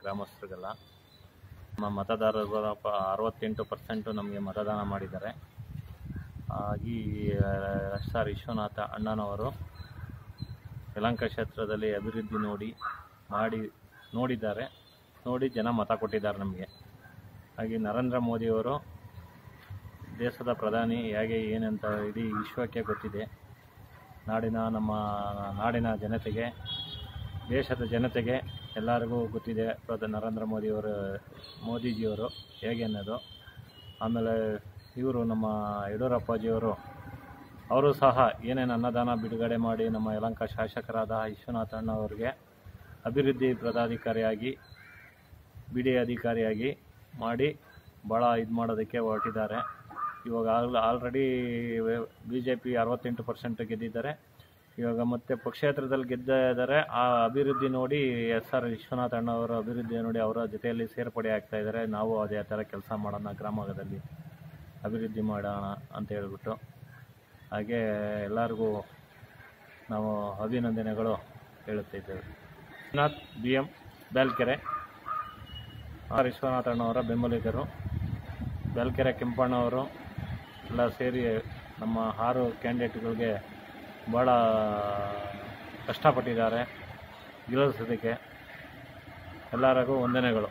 ಗ್ರಾಮಸ್ಥರಿಗೆಲ್ಲ. ನಮ್ಮ ಮತದಾರರು 68% ನಮಗೆ ಮತದಾನ ಮಾಡಿದ್ದಾರೆ. ಹಾಗೆ ಸರ್ ವಿಶ್ವನಾಥ ಅಣ್ಣನವರು ಯಲಹಂಕ ಕ್ಷೇತ್ರದಲ್ಲಿ ಅಭಿವೃದ್ಧಿ ನೋಡಿ ಜನ ಮತ ಕೊಟ್ಟಿದ್ದಾರೆ ನಮಗೆ. ಹಾಗೆ ನರೇಂದ್ರ ಮೋದಿಯವರು ದೇಶದ ಪ್ರಧಾನಿ ಹೇಗೆ ಏನಂತ ಇಡೀ ವಿಶ್ವಕ್ಕೆ ಗೊತ್ತಿದೆ. ನಮ್ಮ ನಾಡಿನ ಜನತೆಗೆ, ದೇಶದ ಜನತೆಗೆ ಎಲ್ಲರಿಗೂ ಗೊತ್ತಿದೆ ನರೇಂದ್ರ ಮೋದಿಜಿಯವರು ಹೇಗೆ ಅನ್ನೋದು. ಆಮೇಲೆ ಇವರು ನಮ್ಮ ಯಡಿಯೂರಪ್ಪಾಜಿಯವರು ಅವರು ಸಹ ಏನೇನು ಅನ್ನದಾನ ಬಿಡುಗಡೆ ಮಾಡಿ ನಮ್ಮ ಯಲಹಂಕ ಶಾಸಕರಾದ ವಿಶ್ವನಾಥ ಅಣ್ಣವರಿಗೆ ಅಭಿವೃದ್ಧಿ ಪದಾಧಿಕಾರಿಯಾಗಿ ಬಿಡಿ ಅಧಿಕಾರಿಯಾಗಿ ಮಾಡಿ ಭಾಳ ಇದು ಮಾಡೋದಕ್ಕೆ ಹೊರಟಿದ್ದಾರೆ. ಇವಾಗ ಆಲ್ರೆಡಿ BJP 68% ಗೆದ್ದಿದ್ದಾರೆ. ಇವಾಗ ಮತ್ತೆ ಪಕ್ಷೇತರದಲ್ಲಿ ಗೆದ್ದಿದ್ದಾರೆ. ಆ ಅಭಿವೃದ್ಧಿ ನೋಡಿ SR ವಿಶ್ವನಾಥ ಅಣ್ಣವರ ಅಭಿವೃದ್ಧಿ ನೋಡಿ ಅವರ ಜೊತೆಯಲ್ಲಿ ಸೇರ್ಪಡೆ ಆಗ್ತಾ ಇದ್ದಾರೆ. ನಾವು ಅದೇ ಥರ ಕೆಲಸ ಮಾಡೋಣ, ಗ್ರಾಮದಲ್ಲಿ ಅಭಿವೃದ್ಧಿ ಮಾಡೋಣ ಅಂತ ಹೇಳ್ಬಿಟ್ಟು. ಹಾಗೆ ಎಲ್ಲರಿಗೂ ನಾವು ಅಭಿನಂದನೆಗಳು ಹೇಳುತ್ತಿದ್ದೇವೆ. ವಿಶ್ವನಾಥ್ BM ಬ್ಯಾಲ್ಕೆರೆ, ಆರ್ ವಿಶ್ವನಾಥಣ್ಣವರ ಬೆಂಬಲಿಗರು, ಬ್ಯಾಲ್ಕೆರೆ ಕೆಂಪಣ್ಣವರು ಎಲ್ಲ ಸೇರಿ ನಮ್ಮ 6 ಕ್ಯಾಂಡಿಡೇಟ್ಗಳಿಗೆ ಭಾಳ ಕಷ್ಟಪಟ್ಟಿದ್ದಾರೆ ಗೆಲ್ಲಿಸೋದಕ್ಕೆ. ಎಲ್ಲರಿಗೂ ವಂದನೆಗಳು.